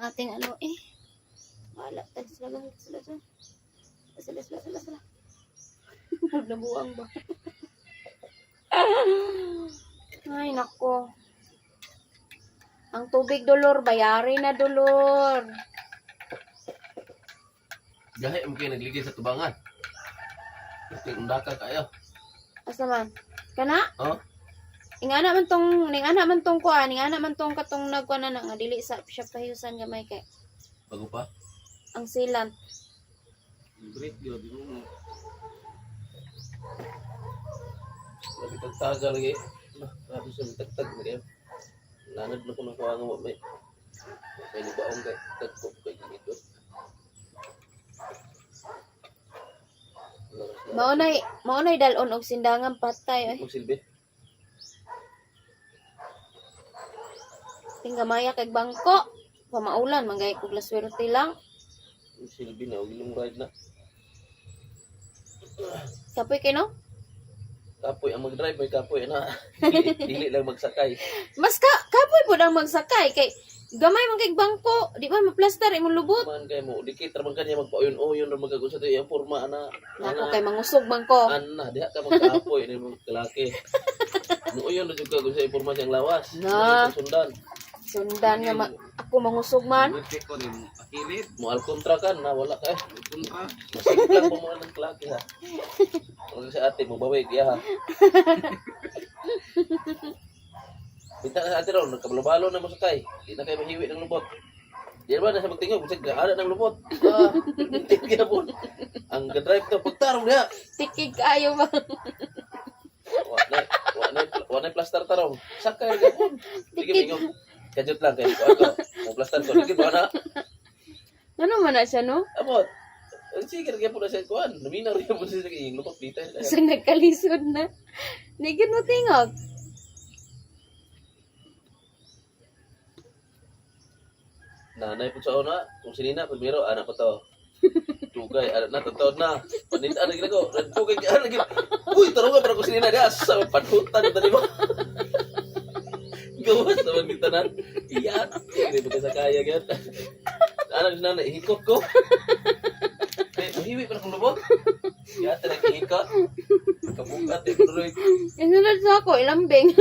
ating ano eh. Wala, sila. Nabuang ba? Ay, nako. Ang tubig, dolor. Bayari na, dolor. Gahe mo kayo nagligid sa tubangan. Undaka kayo. Asa man? Kana? Oh? Ingana man tong kuan, ingana man tong katong nagkuan na nga dili sa siya pahiusan gamay kay Bago pa? ang silant. Break yun. Di mo. Nagtagtaga lagi. Grabe siya nagtagtag na kayo. Nanad na ko nakuha nga mo. May nabaong kay tagpo kay dito. Maunay dalon og sindangan patay ay. Magsilbi. Tingamaya kay bangko. Pamaulan manggay kog laswerte lang. Magsilbi na. Huwag nung ride na. Kapoy kay no? Kapoy ang mag-drive. May kapoy na. Dili lang magsakay. Mas kapoy po ang magsakay kay gamay man kay bangko, di ba maplaster imong lubot. Man kay mo. Dikit raman kanya magpauyon-uyon na magkagusa ito. Yung forma na. Nako kay mangusog bangko. Ana. Diha ka magkapoy. Ini mga kalaki. Nuuyon na juga kung sa informa siyang lawas. Na. Sundan. Sundan nga ako mangusog man. Birthday ko rin, akilit, Mo alkontra ka na wala ka. punta. Masiglan mo mga ng kalaki ha. Kung sa ate mo bawig ya ha. Bita sa ate raw nagkabalobalo na mo sakay. Di na kayo mahiwi ng lubot. Di ba na sa magtingog bisag ada ng lubot. Ah, tigya po. Ang drive to pagtarong niya. Tikig kayo ba? Wala plaster tarong. Sakay ka po. Sige mingo. Kajut lang kayo. Ako, mo plaster ko. Sige ba na? Ano man na siya no? Amot. Sige kaya po na sa kuan. Naminaw rin po siya yung lubot dito. Sa nagkalisod na. Nigid mo tingog. Nanay po sa una, kung sinina, primero, anak ko to. Tugay, anak na, totoo na. Panita, anak na ko. Tugay, anak lagi. Uy, tarungan para kung sinina niya. Sa panhutan, tali mo. Gawas naman kita na. Iyan. Hindi ba sa kaya, gan. Anak na, ihikot ko. Mahiwi pa na kong lubot. Iyan, talag ihikot. Kabukat, tuloy. Isunod sa ako, ilambing.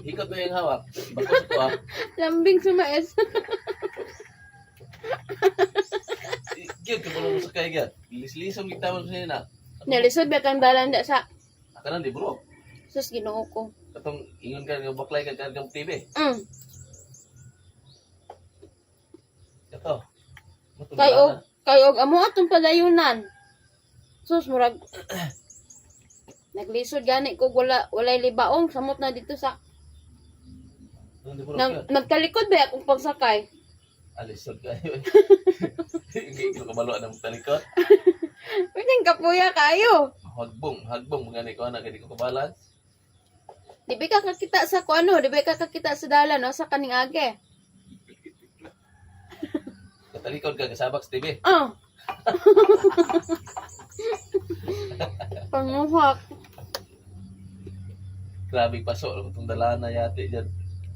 Hikot mo yung hawak. Bakos ko ah. Lambing sumaes. Giyod ka mo sa kaya gan. Lis-lisong kita mo sa sinina. Nalisod ba kang balanda sa Akanan di bro. sus ginoo ko. Katong ingon ka ng baklay ka ng TV. Ito. Kayo og amo atong palayunan. Sus murag naglisod gani ko walay libaong samot na dito sa nagtalikod ba akong pagsakay. Alisod kayo. Hindi ko kabalo ng talikod. Pwedeng kapuya kayo. Hagbong mga ko anak hindi ko kabalance. Di ba ka kakita sa kuano? Di ba ka kakita sa dalan no? Sa kaning age? Katalikod ka kasabak sa TV. Panguhak. Grabe paso itong dalana yate dyan.